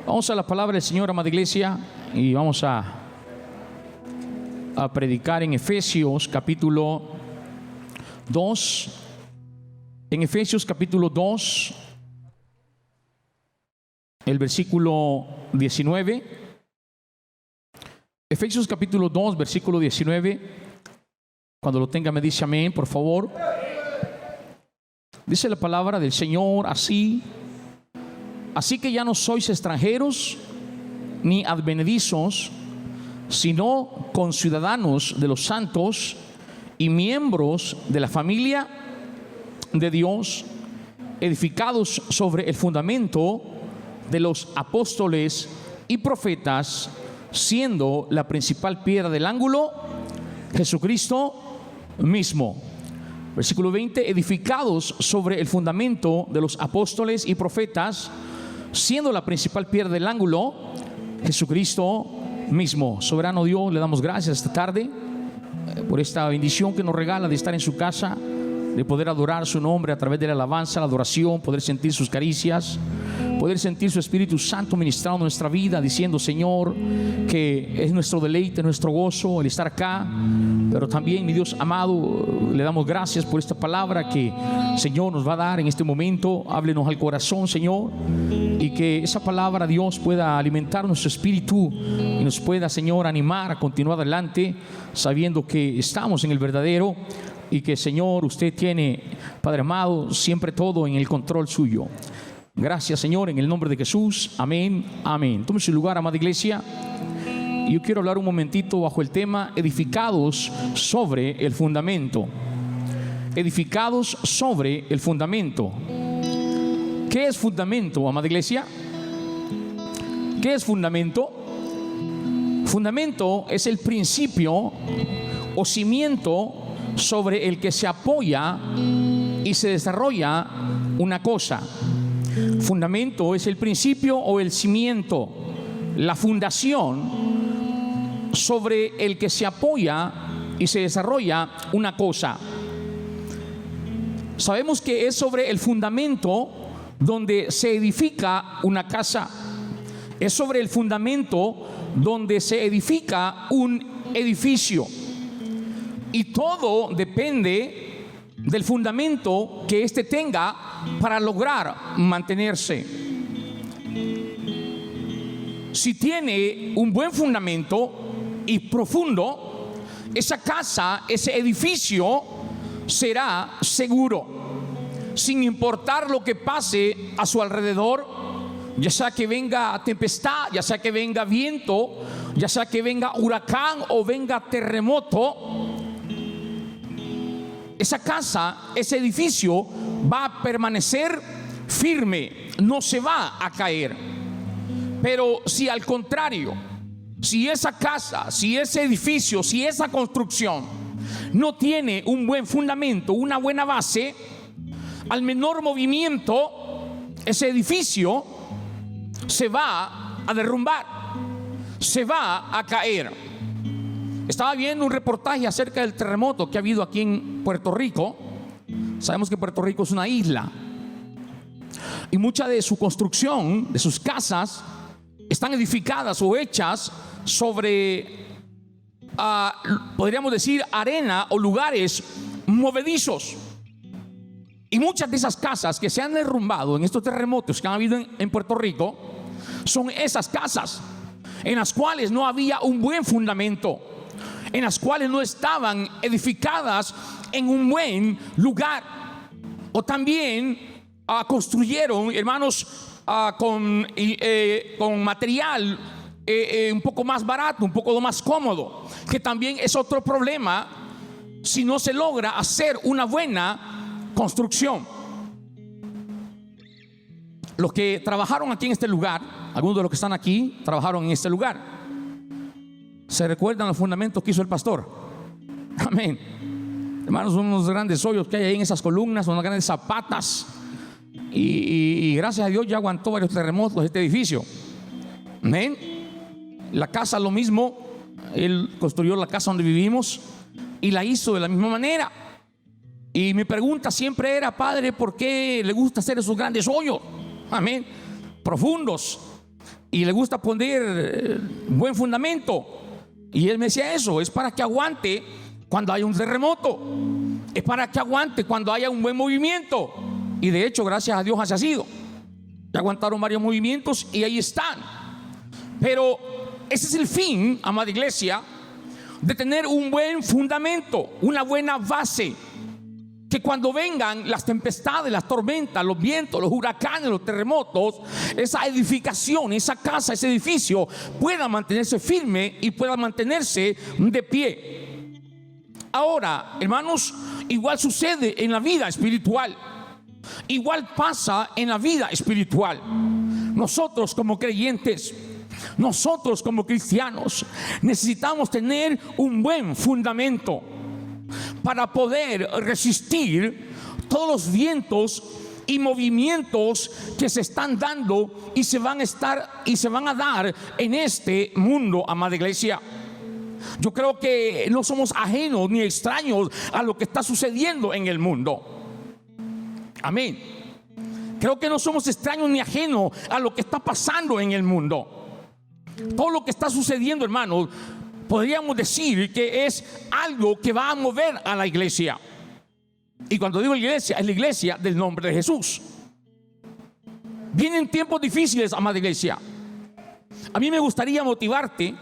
Vamos a la palabra del Señor, amada iglesia, y vamos a predicar en Efesios capítulo 2. En Efesios capítulo 2, el versículo 19. Efesios capítulo 2, versículo 19. Cuando lo tenga me dice amén, por favor. Dice la palabra del Señor así: así que ya no sois extranjeros ni advenedizos, sino conciudadanos de los santos y miembros de la familia de Dios, edificados sobre el fundamento de los apóstoles y profetas, siendo la principal piedra del ángulo Jesucristo mismo. Versículo 20: edificados sobre el fundamento de los apóstoles y profetas, siendo la principal piedra del ángulo Jesucristo mismo. Soberano Dios, le damos gracias esta tarde por esta bendición que nos regala de estar en su casa, de poder adorar su nombre a través de la alabanza, la adoración, poder sentir sus caricias, poder sentir su Espíritu Santo ministrando nuestra vida, diciendo: Señor, que es nuestro deleite, nuestro gozo el estar acá. Pero también, mi Dios amado, le damos gracias por esta palabra que Señor nos va a dar en este momento. Háblenos al corazón, Señor, y que esa palabra, Dios, pueda alimentar nuestro espíritu y nos pueda, Señor, animar a continuar adelante, sabiendo que estamos en el verdadero y que, Señor, usted tiene, Padre amado, siempre todo en el control suyo. Gracias, Señor, en el nombre de Jesús. Amén, amén. Tome su lugar, amada iglesia. Yo quiero hablar un momentito bajo el tema edificados sobre el fundamento. Edificados sobre el fundamento. ¿Qué es fundamento, amada iglesia? ¿Qué es fundamento? Fundamento es el principio o cimiento sobre el que se apoya y se desarrolla una cosa. Fundamento es el principio o el cimiento, la fundación sobre el que se apoya y se desarrolla una cosa. Sabemos que es sobre el fundamento donde se edifica una casa. Es sobre el fundamento donde se edifica un edificio. Y todo depende del fundamento que éste tenga para lograr mantenerse. Si tiene un buen fundamento y profundo, esa casa, ese edificio será seguro, sin importar lo que pase a su alrededor, ya sea que venga tempestad, ya sea que venga viento, ya sea que venga huracán o venga terremoto. Esa casa, ese edificio va a permanecer firme, no se va a caer. Pero si al contrario, si esa casa, si ese edificio, si esa construcción no tiene un buen fundamento, una buena base, al menor movimiento, ese edificio se va a derrumbar, se va a caer. Estaba viendo un reportaje acerca del terremoto que ha habido aquí en Puerto Rico. Sabemos que Puerto Rico es una isla y mucha de su construcción, de sus casas, están edificadas o hechas sobre, podríamos decir, arena o lugares movedizos. Y muchas de esas casas que se han derrumbado en estos terremotos que han habido en Puerto Rico son esas casas en las cuales no había un buen fundamento, en las cuales no estaban edificadas en un buen lugar. O también construyeron, hermanos, con material un poco más barato, un poco más cómodo, que también es otro problema si no se logra hacer una buena construcción. Los que trabajaron aquí en este lugar, algunos de los que están aquí trabajaron en este lugar. ¿Se recuerdan los fundamentos que hizo el pastor? Amén. Hermanos, unos grandes hoyos que hay ahí en esas columnas, unas grandes zapatas. Y gracias a Dios ya aguantó varios terremotos este edificio. Amén. La casa lo mismo. Él construyó la casa donde vivimos y la hizo de la misma manera. Y mi pregunta siempre era: Padre, ¿por qué le gusta hacer esos grandes hoyos? Amén. Profundos. y le gusta poner buen fundamento. Y él me decía eso, es para que aguante cuando haya un terremoto, es para que aguante cuando haya un buen movimiento. Y de hecho, gracias a Dios así ha sido. Ya aguantaron varios movimientos y ahí están. Pero ese es el fin, amada iglesia, de tener un buen fundamento, una buena base, que cuando vengan las tempestades, las tormentas, los vientos, los huracanes, los terremotos, esa edificación, esa casa, ese edificio pueda mantenerse firme y pueda mantenerse de pie. Ahora, hermanos, igual sucede en la vida espiritual, igual pasa en la vida espiritual. Nosotros como creyentes, nosotros como cristianos, necesitamos tener un buen fundamento para poder resistir todos los vientos y movimientos que se están dando y se van a dar en este mundo, amada iglesia. Yo creo que no somos ajenos ni extraños a lo que está sucediendo en el mundo. Amén. Creo que no somos extraños ni ajenos a lo que está pasando en el mundo. Todo lo que está sucediendo, hermanos, podríamos decir que es algo que va a mover a la iglesia. Y cuando digo iglesia, es la iglesia del nombre de Jesús. Vienen tiempos difíciles, amada iglesia. A mí me gustaría motivarte,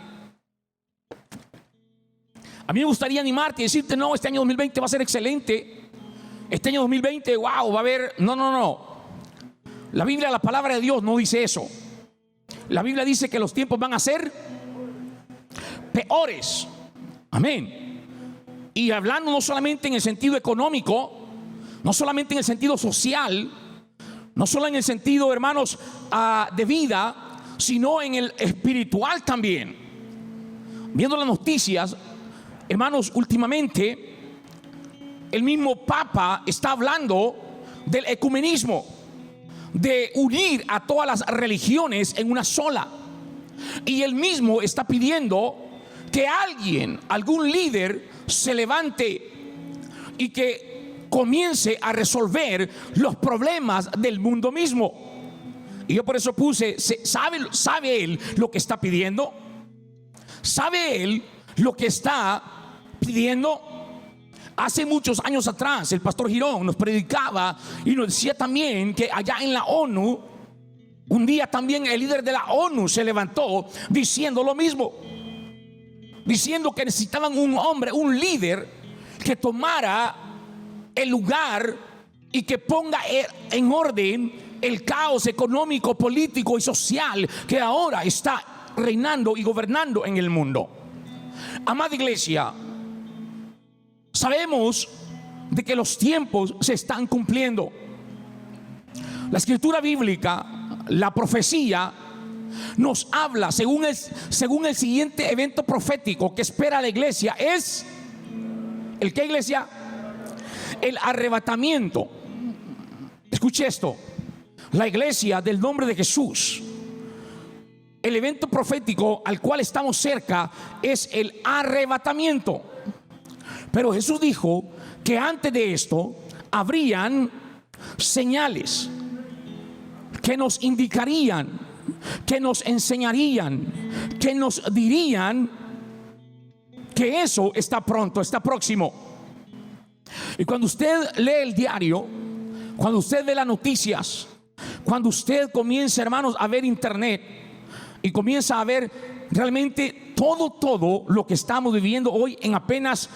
a mí me gustaría animarte y decirte: no, este año 2020 va a ser excelente. Este año 2020, wow, va a haber... No. La Biblia, la palabra de Dios no dice eso. La Biblia dice que los tiempos van a ser peores. Amén. Y hablando no solamente en el sentido económico, no solamente en el sentido social, no solo en el sentido, hermanos, de vida, sino en el espiritual también. Viendo las noticias, hermanos, últimamente el mismo Papa está hablando del ecumenismo, de unir a todas las religiones en una sola. Y él mismo está pidiendo que alguien, algún líder, se levante y que comience a resolver los problemas del mundo mismo. Y yo por eso puse: ¿sabe él lo que está pidiendo? ¿Sabe él lo que está pidiendo? Hace muchos años atrás el pastor Girón nos predicaba y nos decía también que allá en la ONU, un día también el líder de la ONU se levantó diciendo lo mismo, diciendo que necesitaban un hombre, un líder que tomara el lugar y que ponga en orden el caos económico, político y social que ahora está reinando y gobernando en el mundo. Amada iglesia, sabemos de que los tiempos se están cumpliendo. La escritura bíblica, la profecía, nos habla según el siguiente evento profético que espera la iglesia. Es ¿el qué, iglesia? El arrebatamiento. Escuche esto: la iglesia del nombre de Jesús, el evento profético al cual estamos cerca es el arrebatamiento. Pero Jesús dijo que antes de esto habrían señales que nos indicarían, que nos enseñarían, que nos dirían que eso está pronto, está próximo. Y cuando usted lee el diario, cuando usted ve las noticias, cuando usted comienza, hermanos, a ver internet y comienza a ver realmente todo lo que estamos viviendo hoy en apenas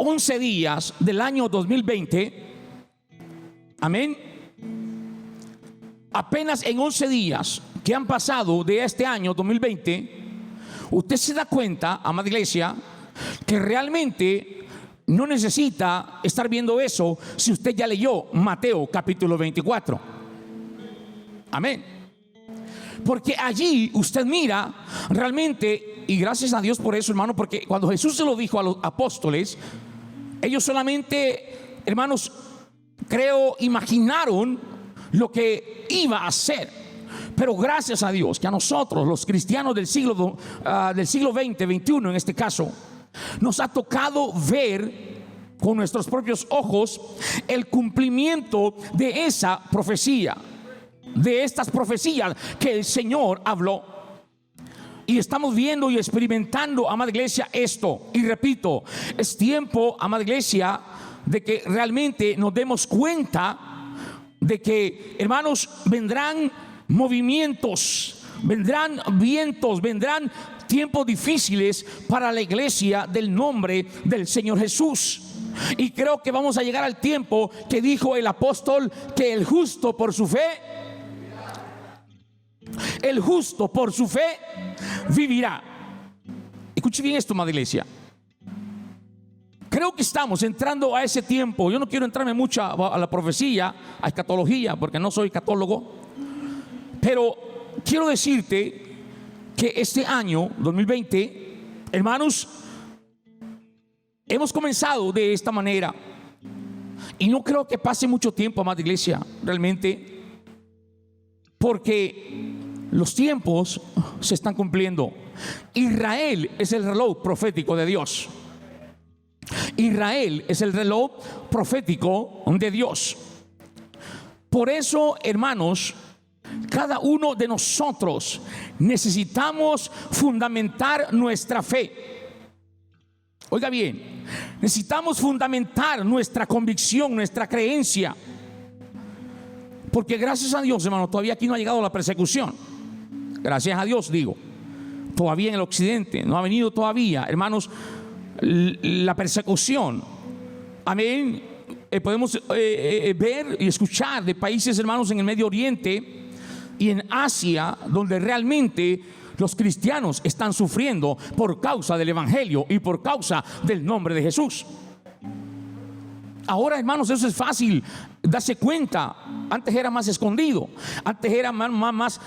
11 días del año 2020, amén. Apenas en 11 días que han pasado de este año 2020, usted se da cuenta, amada iglesia, que realmente no necesita estar viendo eso si usted ya leyó Mateo capítulo 24. Amén. Porque allí usted mira realmente, y gracias a Dios por eso, hermano, porque cuando Jesús se lo dijo a los apóstoles, ellos solamente, hermanos, creo, imaginaron lo que iba a hacer. Pero gracias a Dios que a nosotros, los cristianos del siglo XX, XXI en este caso, nos ha tocado ver con nuestros propios ojos el cumplimiento de esa profecía. de estas profecías que el Señor habló. Y estamos viendo y experimentando, amada iglesia, esto. Y repito, es tiempo, amada iglesia, de que realmente nos demos cuenta de que, hermanos, vendrán movimientos, vendrán vientos, vendrán tiempos difíciles para la iglesia del nombre del Señor Jesús. Y creo que vamos a llegar al tiempo que dijo el apóstol que el justo por su fe, el justo por su fe vivirá. Escuche bien esto, amada iglesia. Creo que estamos entrando a ese tiempo. Yo no quiero entrarme mucho a la profecía, a escatología, porque no soy católogo, pero quiero decirte que este año 2020, hermanos, hemos comenzado de esta manera. Y no creo que pase mucho tiempo, amada iglesia, realmente, porque los tiempos se están cumpliendo. Israel es el reloj profético de Dios. Israel es el reloj profético de Dios. Por eso, hermanos, cada uno de nosotros necesitamos fundamentar nuestra fe. Oiga bien, necesitamos fundamentar nuestra convicción, nuestra creencia. Porque gracias a Dios, hermano, todavía aquí no ha llegado la persecución. Gracias a Dios, digo. Todavía en el occidente no ha venido todavía, hermanos, la persecución. Amén. Podemos ver y escuchar de países, hermanos, en el Medio Oriente y en Asia, donde realmente los cristianos están sufriendo por causa del evangelio y por causa del nombre de Jesús. Ahora, hermanos, eso es fácil darse cuenta. Antes era más escondido, antes era más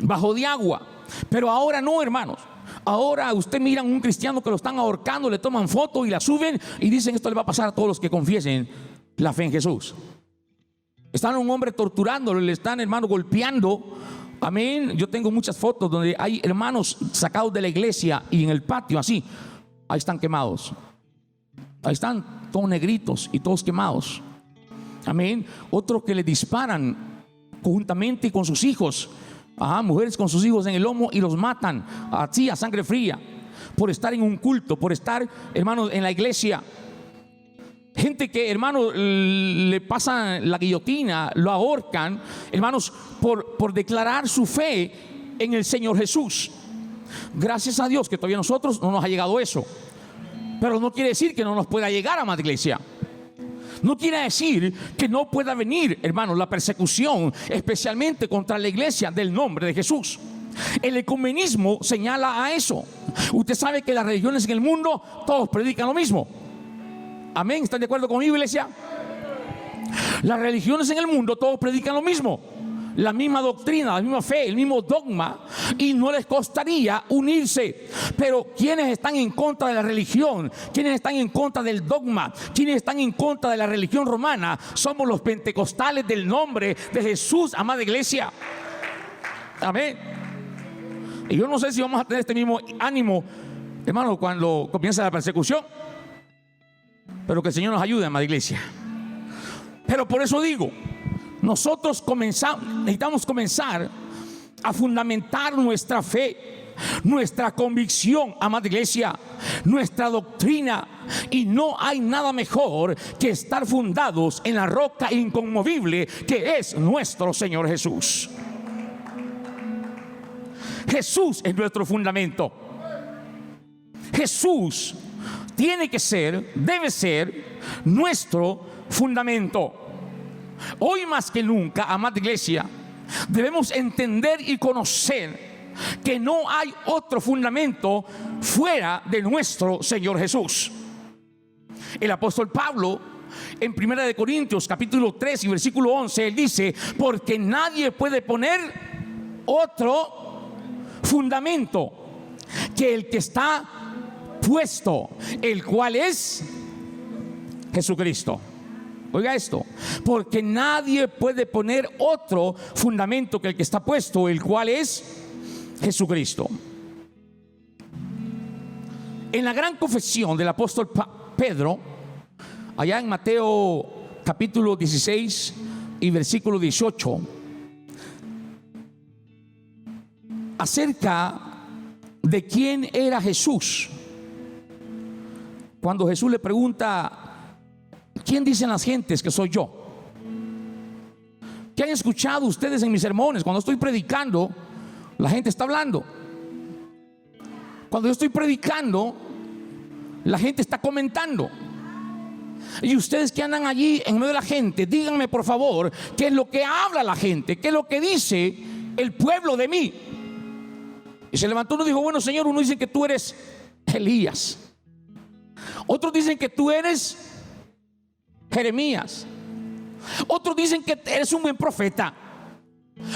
bajo de agua, pero ahora no, hermanos. Ahora usted mira a un cristiano que lo están ahorcando, le toman foto y la suben y dicen: esto le va a pasar a todos los que confiesen la fe en Jesús. Están a un hombre torturándolo, le están, hermano, golpeando. Amén. Yo tengo muchas fotos donde hay hermanos sacados de la iglesia y en el patio así, ahí están quemados. Ahí están todos negritos y todos quemados. Amén. Otros que le disparan conjuntamente con sus hijos. Mujeres con sus hijos en el lomo y los matan así a sangre fría por estar en un culto, por estar, hermanos, en la iglesia. Gente que, hermanos, le pasan la guillotina, lo ahorcan, hermanos, por declarar su fe en el Señor Jesús. Gracias a Dios que todavía a nosotros no nos ha llegado eso, pero no quiere decir que no nos pueda llegar, amada iglesia. No quiere decir que no pueda venir, hermanos, la persecución, especialmente contra la iglesia del nombre de Jesús. El ecumenismo señala a eso. Usted sabe que las religiones en el mundo todos predican lo mismo. Amén. ¿Están de acuerdo conmigo, iglesia? Las religiones en el mundo todos predican lo mismo, la misma doctrina, la misma fe, el mismo dogma, y no les costaría unirse. Pero quienes están en contra de la religión, quienes están en contra del dogma, quienes están en contra de la religión romana, somos los pentecostales del nombre de Jesús, amada iglesia. Amén. Y yo no sé si vamos a tener este mismo ánimo, hermano, cuando comienza la persecución, pero que el Señor nos ayude, amada iglesia. Pero por eso digo, nosotros necesitamos comenzar a fundamentar nuestra fe, nuestra convicción, amada iglesia, nuestra doctrina. Y no hay nada mejor que estar fundados en la roca inconmovible que es nuestro Señor Jesús. Jesús es nuestro fundamento. Jesús tiene que ser, debe ser nuestro fundamento. Hoy más que nunca, amada iglesia, debemos entender y conocer que no hay otro fundamento fuera de nuestro Señor Jesús. El apóstol Pablo, en 1 Corintios capítulo 3 y versículo 11, él dice: porque nadie puede poner otro fundamento que el que está puesto, el cual es Jesucristo. Oiga esto: porque nadie puede poner otro fundamento que el que está puesto, el cual es Jesucristo. En la gran confesión del apóstol Pedro, allá en Mateo capítulo 16, y versículo 18, acerca de quién era Jesús. Cuando Jesús le pregunta: ¿quién dicen las gentes que soy yo? ¿Qué han escuchado ustedes en mis sermones? Cuando estoy predicando, la gente está hablando. Cuando yo estoy predicando, la gente está comentando. Y ustedes que andan allí en medio de la gente, díganme por favor qué es lo que habla la gente, qué es lo que dice el pueblo de mí. Y se levantó uno y dijo: bueno, Señor, uno dice que tú eres Elías, otros dicen que tú eres Jeremías, otros dicen que eres un buen profeta,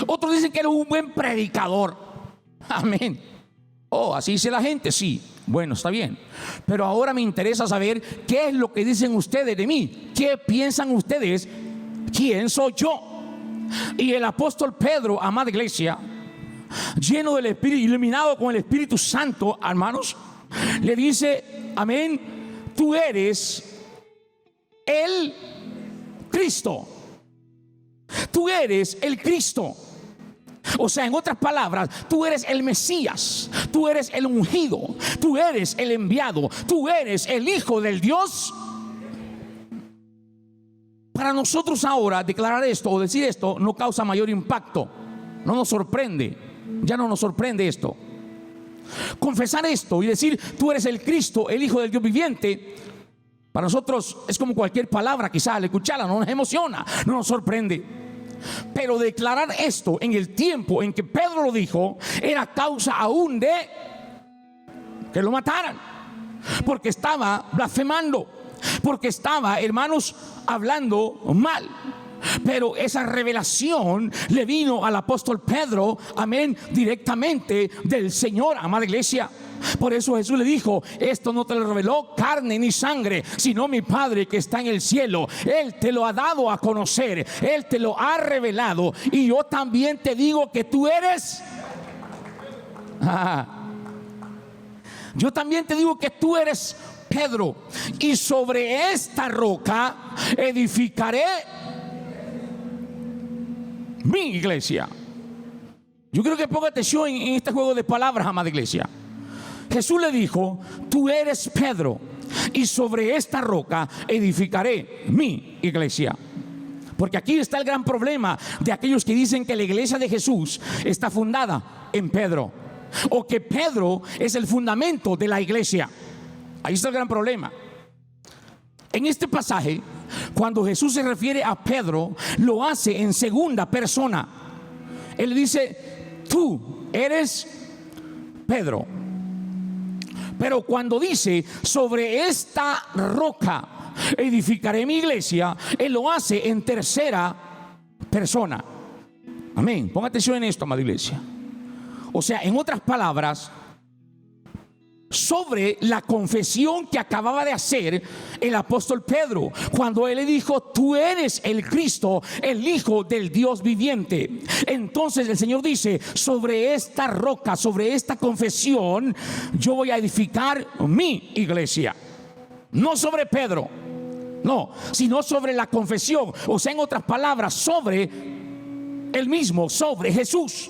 otros dicen que eres un buen predicador. Amén. Oh, así dice la gente. Sí, bueno, está bien. Pero ahora me interesa saber qué es lo que dicen ustedes de mí. ¿Qué piensan ustedes? ¿Quién soy yo? Y el apóstol Pedro, amada iglesia, lleno del Espíritu, iluminado con el Espíritu Santo, hermanos, le dice: amén, tú eres el Cristo. Tú eres el Cristo. O sea, en otras palabras, tú eres el Mesías, tú eres el ungido, tú eres el enviado, tú eres el Hijo del Dios. Para nosotros ahora declarar esto o decir esto no causa mayor impacto, no nos sorprende, ya no nos sorprende esto. Confesar esto y decir: tú eres el Cristo, el Hijo del Dios viviente, para nosotros es como cualquier palabra, quizás al escucharla no nos emociona, no nos sorprende. Pero declarar esto en el tiempo en que Pedro lo dijo era causa aún de que lo mataran, porque estaba blasfemando, porque estaba, hermanos, hablando mal. Pero esa revelación le vino al apóstol Pedro, amén, directamente del Señor, amada iglesia. Por eso Jesús le dijo: esto no te lo reveló carne ni sangre, sino mi Padre que está en el cielo. Él te lo ha dado a conocer, Él te lo ha revelado. Y yo también te digo que tú eres yo también te digo que tú eres Pedro, y sobre esta roca edificaré mi iglesia. Yo creo que ponga atención en este juego de palabras, amada iglesia. Jesús le dijo: tú eres Pedro, y sobre esta roca edificaré mi iglesia. Porque aquí está el gran problema de aquellos que dicen que la iglesia de Jesús está fundada en Pedro, o que Pedro es el fundamento de la iglesia. Ahí está el gran problema. En este pasaje, cuando Jesús se refiere a Pedro, lo hace en segunda persona. Él dice: tú eres Pedro. Pero cuando dice: sobre esta roca edificaré mi iglesia, Él lo hace en tercera persona. Amén. Ponga atención en esto, amada iglesia. O sea, en otras palabras, sobre la confesión que acababa de hacer el apóstol Pedro, cuando él le dijo: tú eres el Cristo, el Hijo del Dios viviente. Entonces el Señor dice: sobre esta roca, sobre esta confesión, yo voy a edificar mi iglesia. No sobre Pedro, no, sino sobre la confesión. O sea, en otras palabras, sobre él mismo, sobre Jesús.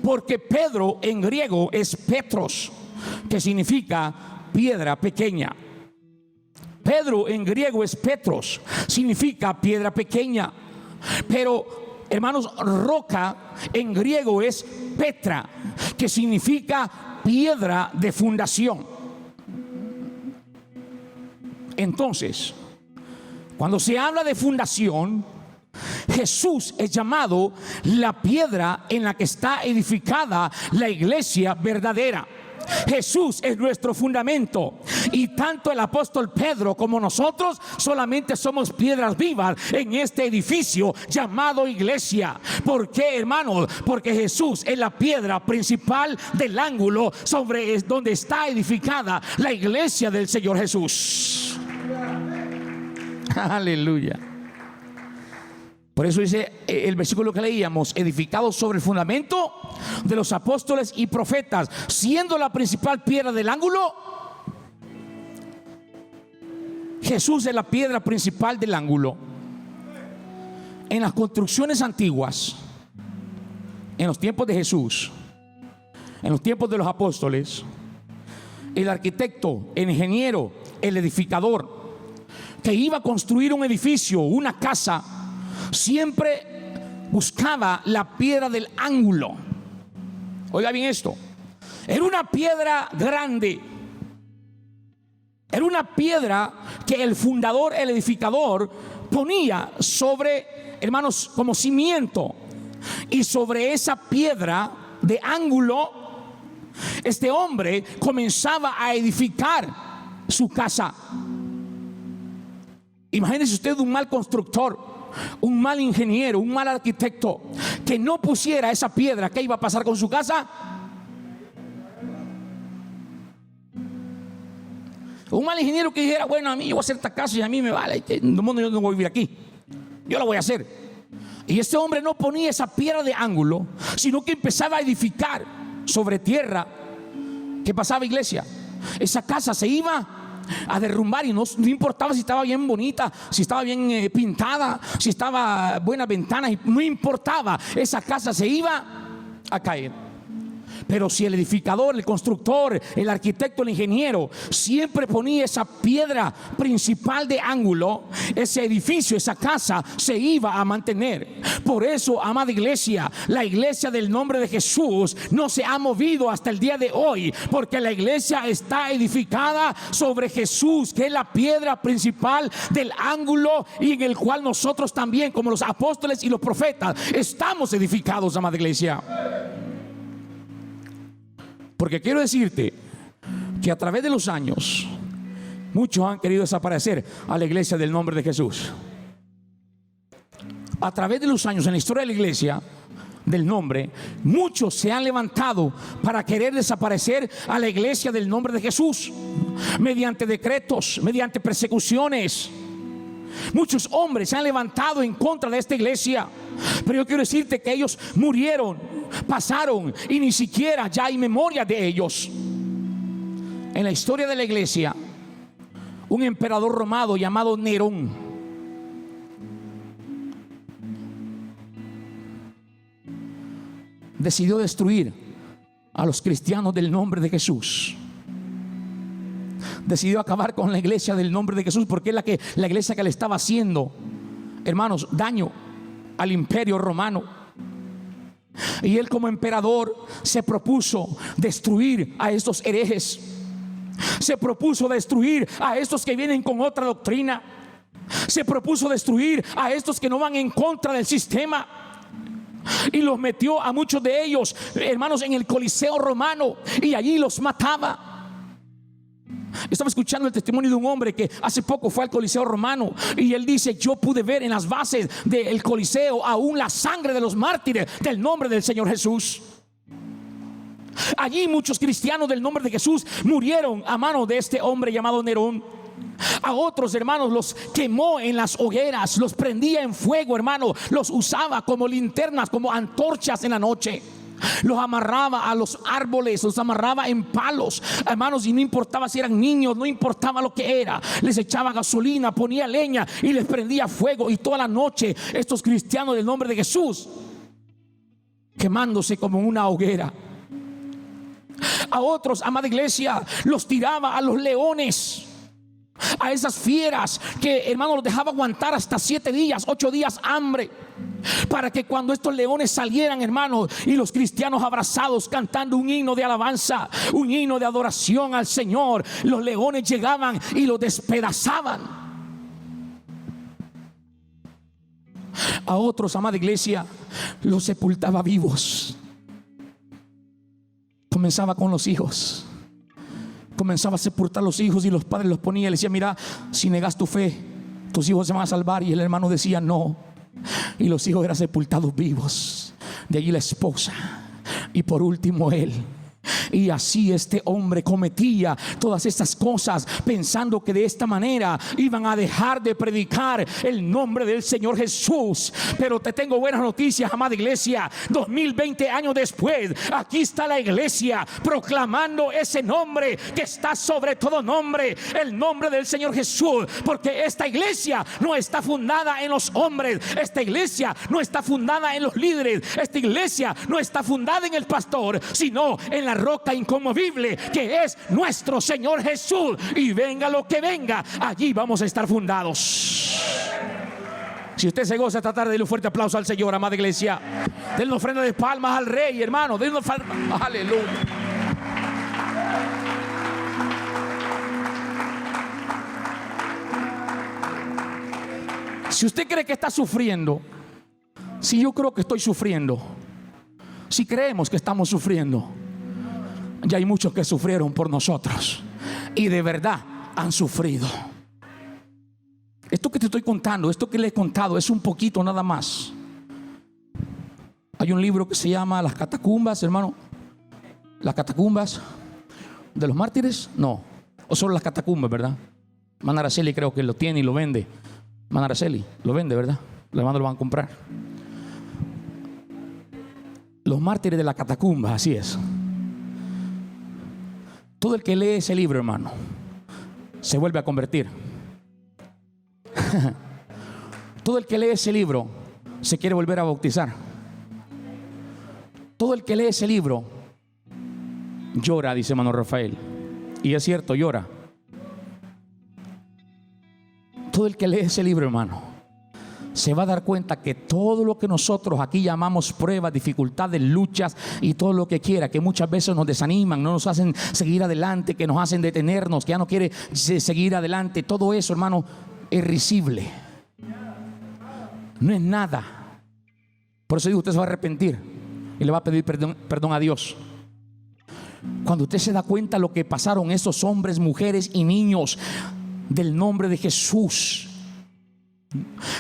Porque Pedro en griego es Petros, que significa piedra pequeña. Pedro en griego es Petros, significa piedra pequeña. Pero, hermanos, roca en griego es Petra, que significa piedra de fundación. Entonces, cuando se habla de fundación, Jesús es llamado la piedra en la que está edificada la iglesia verdadera. Jesús es nuestro fundamento, y tanto el apóstol Pedro como nosotros solamente somos piedras vivas en este edificio llamado iglesia. ¿Por qué, hermanos? Porque Jesús es la piedra principal del ángulo sobre donde está edificada la iglesia del Señor Jesús. Aleluya. Por eso dice el versículo que leíamos: edificado sobre el fundamento de los apóstoles y profetas, siendo la principal piedra del ángulo. Jesús es la piedra principal del ángulo. en las construcciones antiguas, en los tiempos de Jesús, en los tiempos de los apóstoles, el arquitecto, el ingeniero, el edificador que iba a construir un edificio, una casa, siempre buscaba la piedra del ángulo. Oiga bien esto, era una piedra grande, era una piedra que el fundador, el edificador, ponía sobre, hermanos, como cimiento. Y sobre esa piedra de ángulo, este hombre comenzaba a edificar su casa. Imagínese usted un mal constructor, un mal ingeniero, un mal arquitecto que no pusiera esa piedra. ¿Qué iba a pasar con su casa? Un mal ingeniero que dijera, bueno, a mí yo voy a hacer esta casa y a mí me vale, no, yo no voy a vivir aquí, yo la voy a hacer. Y este hombre no ponía esa piedra de ángulo, sino que empezaba a edificar sobre tierra. ¿Qué pasaba, iglesia? Esa casa se iba a derrumbar y no importaba si estaba bien bonita, si estaba bien pintada, si estaba buenas ventanas, no importaba, esa casa se iba a caer. Pero si el edificador, el constructor, el arquitecto, el ingeniero siempre ponía esa piedra principal de ángulo, ese edificio, esa casa se iba a mantener. Por eso, amada iglesia, la iglesia del nombre de Jesús no se ha movido hasta el día de hoy, porque la iglesia está edificada sobre Jesús, que es la piedra principal del ángulo, y en el cual nosotros también, como los apóstoles y los profetas, estamos edificados, amada iglesia. Porque quiero decirte que a través de los años muchos han querido desaparecer a la iglesia del nombre de Jesús. A través de los años, en la historia de la iglesia del nombre, muchos se han levantado para querer desaparecer a la iglesia del nombre de Jesús, mediante decretos, mediante persecuciones. Muchos hombres se han levantado en contra de esta iglesia, pero yo quiero decirte que ellos murieron, pasaron, y ni siquiera ya hay memoria de ellos. En la historia de la iglesia, un emperador romano llamado Nerón decidió destruir a los cristianos del nombre de Jesús. Decidió acabar con la iglesia del nombre de Jesús, porque es la iglesia que le estaba haciendo, hermanos, daño al imperio romano. Y él, como emperador, se propuso destruir a estos herejes, se propuso destruir a estos que vienen con otra doctrina, se propuso destruir a estos que no van en contra del sistema. Y los metió a muchos de ellos, hermanos, en el Coliseo romano, y allí los mataba. Estaba escuchando el testimonio de un hombre que hace poco fue al Coliseo romano, y él dice: yo pude ver en las bases del Coliseo aún la sangre de los mártires del nombre del Señor Jesús. Allí muchos cristianos del nombre de Jesús murieron a mano de este hombre llamado Nerón. A otros, hermanos, los quemó en las hogueras, los prendía en fuego, hermano, los usaba como linternas, como antorchas en la noche. Los amarraba a los árboles, los amarraba en palos, hermanos, y no importaba si eran niños, no importaba lo que era, les echaba gasolina, ponía leña y les prendía fuego. Y toda la noche estos cristianos del nombre de Jesús quemándose como una hoguera. A otros, amada iglesia, los tiraba a los leones, a esas fieras que, hermanos, los dejaba aguantar hasta 7 días, 8 días hambre, para que cuando estos leones salieran, hermanos, y los cristianos abrazados cantando un himno de alabanza, un himno de adoración al Señor, los leones llegaban y los despedazaban. A otros, amada iglesia, los sepultaba vivos. Comenzaba con los hijos, comenzaba a sepultar los hijos, y los padres los ponía y le decía: mira, si negas tu fe, tus hijos se van a salvar. Y el hermano decía: no. Y los hijos eran sepultados vivos. De allí la esposa, y por último él. Y así este hombre cometía todas estas cosas, pensando que de esta manera iban a dejar de predicar el nombre del Señor Jesús. Pero te tengo buenas noticias, amada iglesia. 2020 años después, aquí está la iglesia proclamando ese nombre que está sobre todo nombre, el nombre del Señor Jesús. Porque esta iglesia no está fundada en los hombres, esta iglesia no está fundada en los líderes, esta iglesia no está fundada en el pastor, sino en la roca inconmovible que es nuestro Señor Jesús. Y venga lo que venga, allí vamos a estar fundados. Si usted se goza esta tarde, denle un fuerte aplauso al Señor, amada iglesia. Denle una ofrenda de palmas al Rey, hermano. Denle una ofrenda. Aleluya. Si usted cree que está sufriendo, si yo creo que estoy sufriendo, si creemos que estamos sufriendo, ya hay muchos que sufrieron por nosotros y de verdad han sufrido. Esto que te estoy contando, esto que le he contado, es un poquito nada más. Hay un libro que se llama Las Catacumbas, hermano. Las Catacumbas de los Mártires, no, o solo Las Catacumbas, ¿verdad? Hermana Araceli creo que lo tiene y lo vende. Hermana Araceli lo vende, ¿verdad? Los hermanos lo van a comprar. Los Mártires de la Catacumba, así es. Todo el que lee ese libro, hermano, se vuelve a convertir. Todo el que lee ese libro se quiere volver a bautizar. Todo el que lee ese libro llora, dice hermano Rafael. Y es cierto, llora. Todo el que lee ese libro, hermano, se va a dar cuenta que todo lo que nosotros aquí llamamos pruebas, dificultades, luchas y todo lo que quiera, que muchas veces nos desaniman, no nos hacen seguir adelante, que nos hacen detenernos, que ya no quiere seguir adelante, todo eso, hermano, es risible. No es nada. Por eso digo, usted se va a arrepentir y le va a pedir perdón a Dios. Cuando usted se da cuenta lo que pasaron esos hombres, mujeres y niños del nombre de Jesús,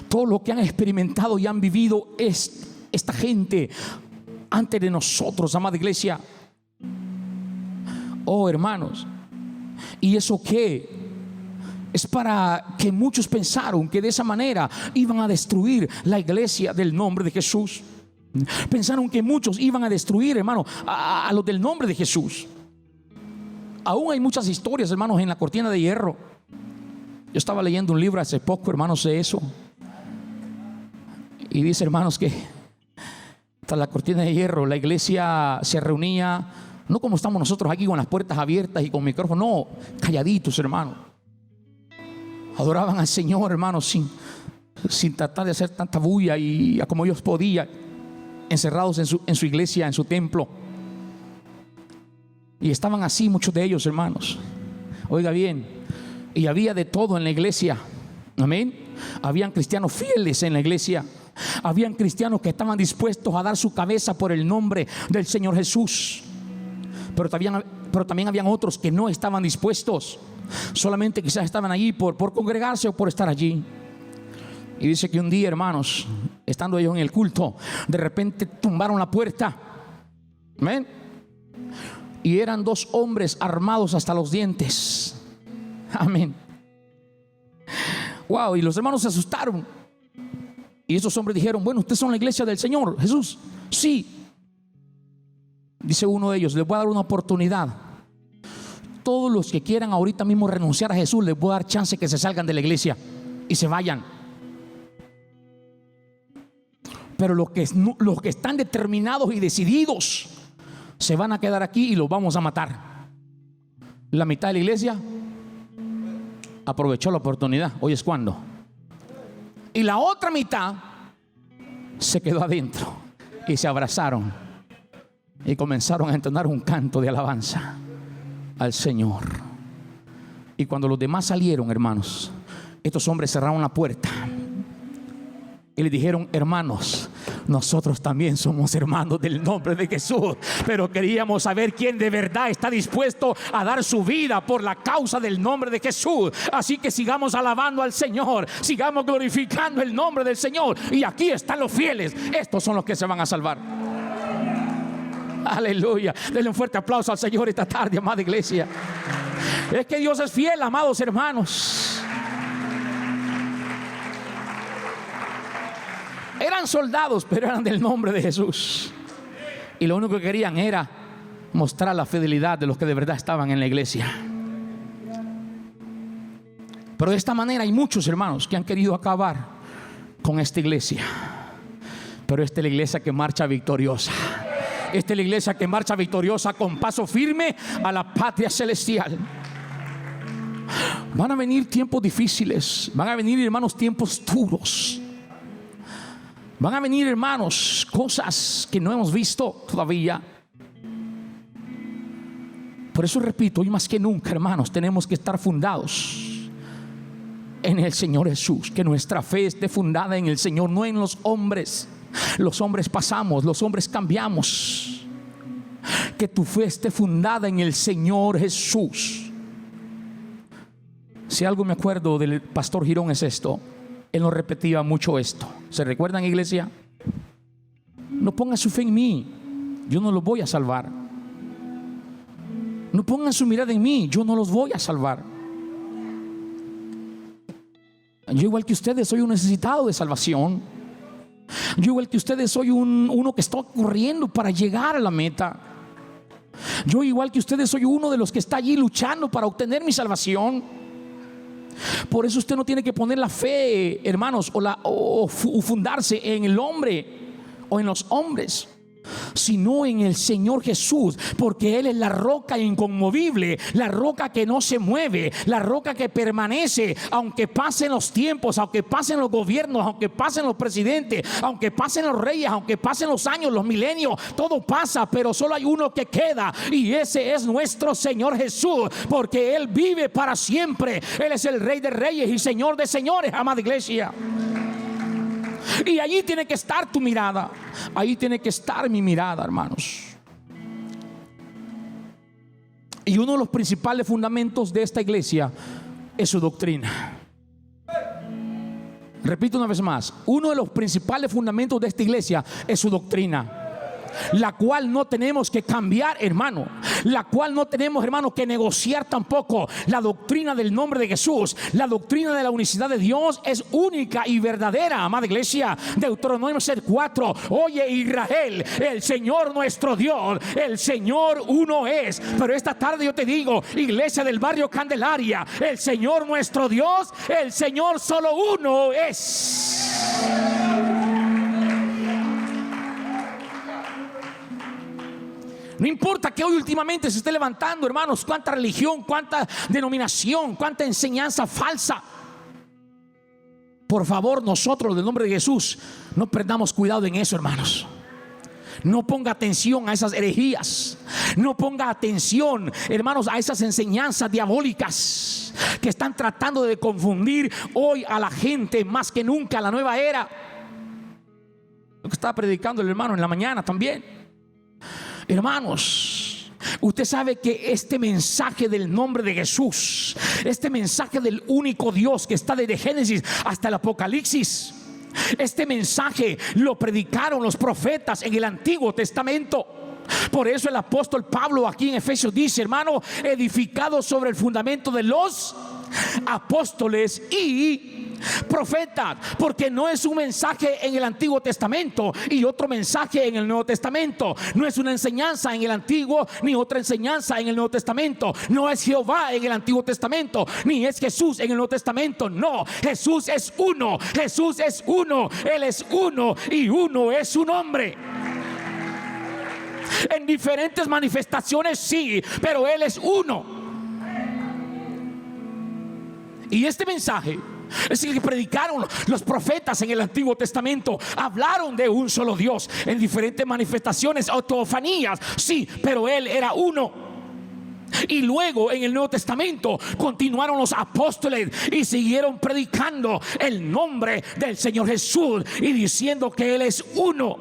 todo lo que han experimentado y han vivido esta gente antes de nosotros, amada iglesia. Oh, hermanos, ¿y eso qué? Es para que muchos pensaron que de esa manera iban a destruir la iglesia del nombre de Jesús. Pensaron que muchos iban a destruir, hermano, a los del nombre de Jesús. Aún hay muchas historias, hermanos, en la cortina de hierro. Yo estaba leyendo un libro hace poco, hermanos, de eso. Y dice, hermanos, que tras la cortina de hierro la iglesia se reunía, no como estamos nosotros aquí con las puertas abiertas y con micrófono, no, calladitos, hermanos. Adoraban al Señor, hermanos, sin tratar de hacer tanta bulla y como ellos podían, encerrados en su iglesia, en su templo. Y estaban así muchos de ellos, hermanos. Oiga bien, y había de todo en la iglesia. Amén. Habían cristianos fieles en la iglesia. Habían cristianos que estaban dispuestos a dar su cabeza por el nombre del Señor Jesús. Pero también habían otros que no estaban dispuestos. Solamente quizás estaban allí por congregarse o por estar allí. Y dice que un día, hermanos, estando ellos en el culto, de repente tumbaron la puerta. Amén. Y eran dos hombres armados hasta los dientes. Amén. Wow, y los hermanos se asustaron. Y esos hombres dijeron, bueno, ¿ustedes son la iglesia del Señor Jesús? Sí. Dice uno de ellos, les voy a dar una oportunidad. Todos los que quieran ahorita mismo renunciar a Jesús, les voy a dar chance que se salgan de la iglesia y se vayan. Pero los que están determinados y decididos se van a quedar aquí y los vamos a matar. La mitad de la iglesia aprovechó la oportunidad. Hoy es cuando. Y la otra mitad se quedó adentro y se abrazaron y comenzaron a entonar un canto de alabanza al Señor. Y cuando los demás salieron, hermanos, estos hombres cerraron la puerta y le dijeron, hermanos, nosotros también somos hermanos del nombre de Jesús, pero queríamos saber quién de verdad está dispuesto a dar su vida por la causa del nombre de Jesús. Así que sigamos alabando al Señor, sigamos glorificando el nombre del Señor. Y aquí están los fieles, estos son los que se van a salvar. Aleluya. Denle un fuerte aplauso al Señor esta tarde, amada iglesia. Es que Dios es fiel, amados hermanos. Eran soldados, pero eran del nombre de Jesús. Y lo único que querían era mostrar la fidelidad de los que de verdad estaban en la iglesia. Pero de esta manera hay muchos hermanos que han querido acabar con esta iglesia. Pero esta es la iglesia que marcha victoriosa. Esta es la iglesia que marcha victoriosa con paso firme a la patria celestial. Van a venir tiempos difíciles. Van a venir, hermanos, tiempos duros. Van a venir, hermanos, cosas que no hemos visto todavía. Por eso repito, hoy más que nunca, hermanos, tenemos que estar fundados en el Señor Jesús. Que nuestra fe esté fundada en el Señor, no en los hombres. Los hombres pasamos, los hombres cambiamos. Que tu fe esté fundada en el Señor Jesús. Si algo me acuerdo del pastor Girón es esto. Él nos repetía mucho esto. ¿Se recuerdan, iglesia? No pongan su fe en mí, yo no los voy a salvar. No pongan su mirada en mí, yo no los voy a salvar. Yo igual que ustedes soy un necesitado de salvación. Yo igual que ustedes soy uno que está corriendo para llegar a la meta. Yo igual que ustedes soy uno de los que está allí luchando para obtener mi salvación. Por eso usted no tiene que poner la fe, hermanos, o fundarse en el hombre o en los hombres, sino en el Señor Jesús, porque Él es la roca inconmovible, la roca que no se mueve, la roca que permanece, aunque pasen los tiempos, aunque pasen los gobiernos, aunque pasen los presidentes, aunque pasen los reyes, aunque pasen los años, los milenios, todo pasa, pero solo hay uno que queda, y ese es nuestro Señor Jesús, porque Él vive para siempre. Él es el Rey de reyes y Señor de señores, amada iglesia. Y allí tiene que estar tu mirada. Ahí tiene que estar mi mirada, hermanos. Y uno de los principales fundamentos de esta iglesia es su doctrina. Repito una vez más. Uno de los principales fundamentos de esta iglesia es su doctrina, la cual no tenemos que cambiar, hermano. La cual no tenemos, hermano, que negociar tampoco. La doctrina del nombre de Jesús, la doctrina de la unicidad de Dios es única y verdadera, amada iglesia. Deuteronomio 6:4. Oye, Israel, el Señor nuestro Dios, el Señor uno es. Pero esta tarde yo te digo, iglesia del barrio Candelaria, el Señor nuestro Dios, el Señor solo uno es. No importa que hoy últimamente se esté levantando, hermanos, cuánta religión, cuánta denominación, cuánta enseñanza falsa. Por favor, nosotros, del nombre de Jesús, no perdamos cuidado en eso, hermanos. No ponga atención a esas herejías. No ponga atención, hermanos, a esas enseñanzas diabólicas que están tratando de confundir hoy a la gente más que nunca, la nueva era. Lo que estaba predicando el hermano en la mañana también. Hermanos, usted sabe que este mensaje del nombre de Jesús, este mensaje del único Dios que está desde Génesis hasta el Apocalipsis, este mensaje lo predicaron los profetas en el Antiguo Testamento. Por eso el apóstol Pablo aquí en Efesios dice, hermano, edificado sobre el fundamento de los apóstoles y profetas, porque no es un mensaje en el Antiguo Testamento y otro mensaje en el Nuevo Testamento. No es una enseñanza en el Antiguo ni otra enseñanza en el Nuevo Testamento. No es Jehová en el Antiguo Testamento ni es Jesús en el Nuevo Testamento. No, Jesús es uno. Jesús es uno. Él es uno y uno es su nombre. En diferentes manifestaciones sí, pero Él es uno. Y este mensaje es el que predicaron los profetas en el Antiguo Testamento. Hablaron de un solo Dios en diferentes manifestaciones o teofanías, sí, pero Él era uno. Y luego en el Nuevo Testamento continuaron los apóstoles y siguieron predicando el nombre del Señor Jesús y diciendo que Él es uno.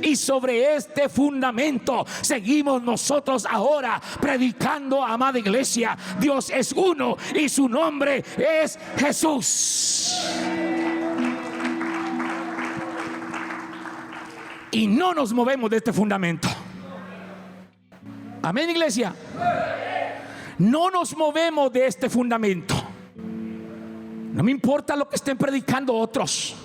Y sobre este fundamento seguimos nosotros ahora predicando, amada iglesia. Dios es uno y su nombre es Jesús. Y no nos movemos de este fundamento. Amén, iglesia. No nos movemos de este fundamento. No me importa lo que estén predicando otros.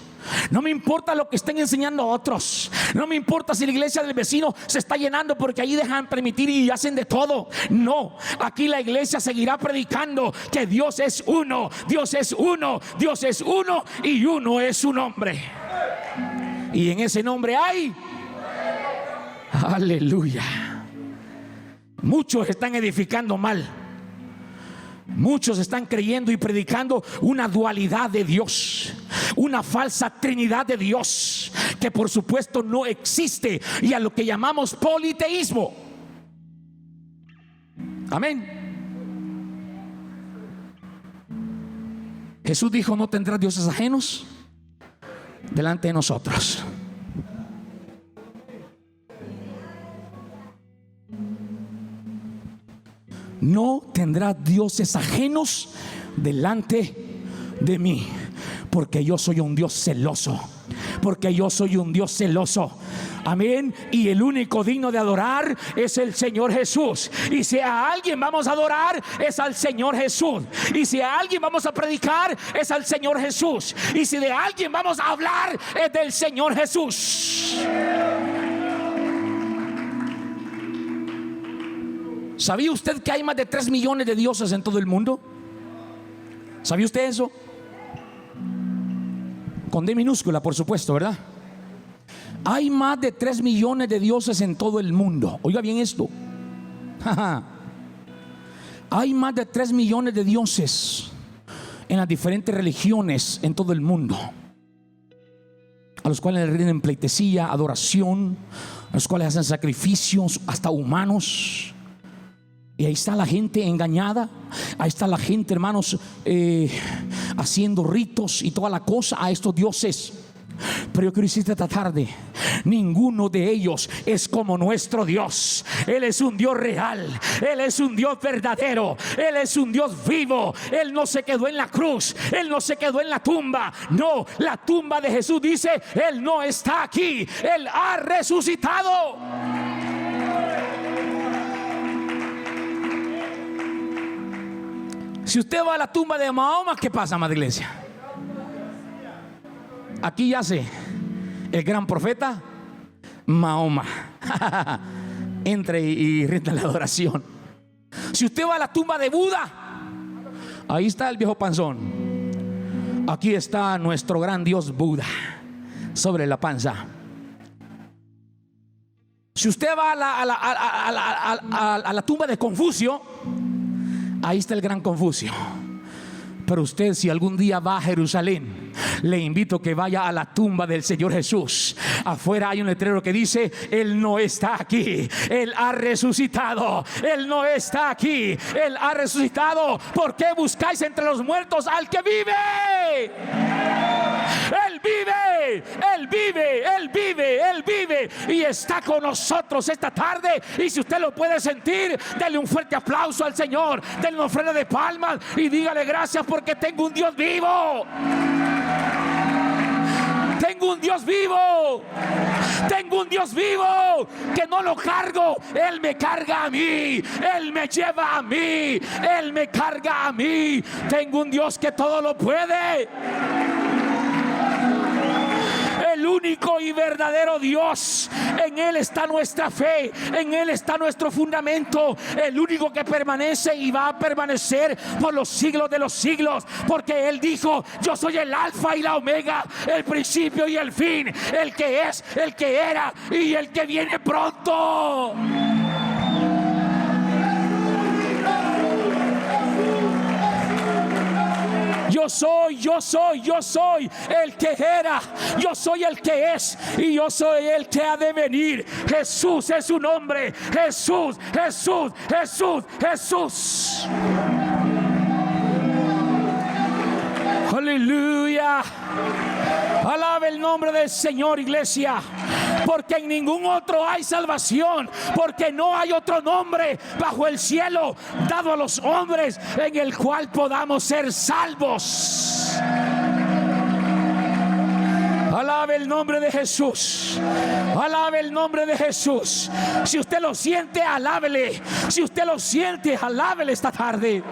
No me importa lo que estén enseñando otros. No me importa si la iglesia del vecino se está llenando porque ahí dejan permitir y hacen de todo. No, aquí la iglesia seguirá predicando que Dios es uno, Dios es uno, Dios es uno y uno es su nombre. Y en ese nombre hay, aleluya. Muchos están edificando mal. Muchos están creyendo y predicando una dualidad de Dios, una falsa trinidad de Dios, que por supuesto no existe, y a lo que llamamos politeísmo. Amén. Jesús dijo: no tendrás dioses ajenos delante de nosotros. No tendrás dioses ajenos delante de mí, porque yo soy un Dios celoso. Porque yo soy un Dios celoso. Amén. Y el único digno de adorar es el Señor Jesús. Y si a alguien vamos a adorar, es al Señor Jesús. Y si a alguien vamos a predicar, es al Señor Jesús. Y si de alguien vamos a hablar, es del Señor Jesús. ¿Sabía usted que hay más de 3 millones de dioses en todo el mundo? ¿Sabía usted eso? Con D minúscula, por supuesto, ¿verdad? Hay más de 3 millones de dioses en todo el mundo. Oiga bien esto. Hay más de 3 millones de dioses en las diferentes religiones en todo el mundo, a los cuales le rinden pleitesía, adoración, a los cuales hacen sacrificios hasta humanos. Y ahí está la gente engañada. Ahí está la gente, hermanos, haciendo ritos y toda la cosa a estos dioses. Pero yo quiero decirte esta tarde: ninguno de ellos es como nuestro Dios. Él es un Dios real. Él es un Dios verdadero. Él es un Dios vivo. Él no se quedó en la cruz. Él no se quedó en la tumba. No, la tumba de Jesús dice: Él no está aquí. Él ha resucitado. Si usted va a la tumba de Mahoma, ¿qué pasa, madre iglesia? Aquí yace el gran profeta Mahoma. Entre y rinda la adoración. Si usted va a la tumba de Buda, ahí está el viejo panzón. Aquí está nuestro gran Dios Buda sobre la panza. Si usted va a la tumba de Confucio, ahí está el gran Confucio. Pero usted, si algún día va a Jerusalén, le invito a que vaya a la tumba del Señor Jesús. Afuera hay un letrero que dice: Él no está aquí, Él ha resucitado. Él no está aquí, Él ha resucitado. ¿Por qué buscáis entre los muertos al que vive? Él vive, Él vive, Él vive, Él vive y está con nosotros esta tarde. Y si usted lo puede sentir, dele un fuerte aplauso al Señor, denle una ofrenda de palmas y dígale: gracias porque tengo un Dios vivo. Tengo un Dios vivo. Tengo un Dios vivo que no lo cargo. Él me carga a mí. Él me lleva a mí. Él me carga a mí. Tengo un Dios que todo lo puede. El único y verdadero Dios. En Él está nuestra fe. En Él está nuestro fundamento. El único que permanece y va a permanecer por los siglos de los siglos. Porque Él dijo: yo soy el alfa y la omega, el principio y el fin, el que es, el que era y el que viene pronto. Yo soy el que era, yo soy el que es y yo soy el que ha de venir. Jesús es su nombre. Jesús, Jesús, Jesús, Jesús. Aleluya. Alabe el nombre del Señor, iglesia. Porque en ningún otro hay salvación. Porque no hay otro nombre bajo el cielo dado a los hombres en el cual podamos ser salvos. Alabe el nombre de Jesús. Alabe el nombre de Jesús. Si usted lo siente, alábele. Si usted lo siente, alábele esta tarde.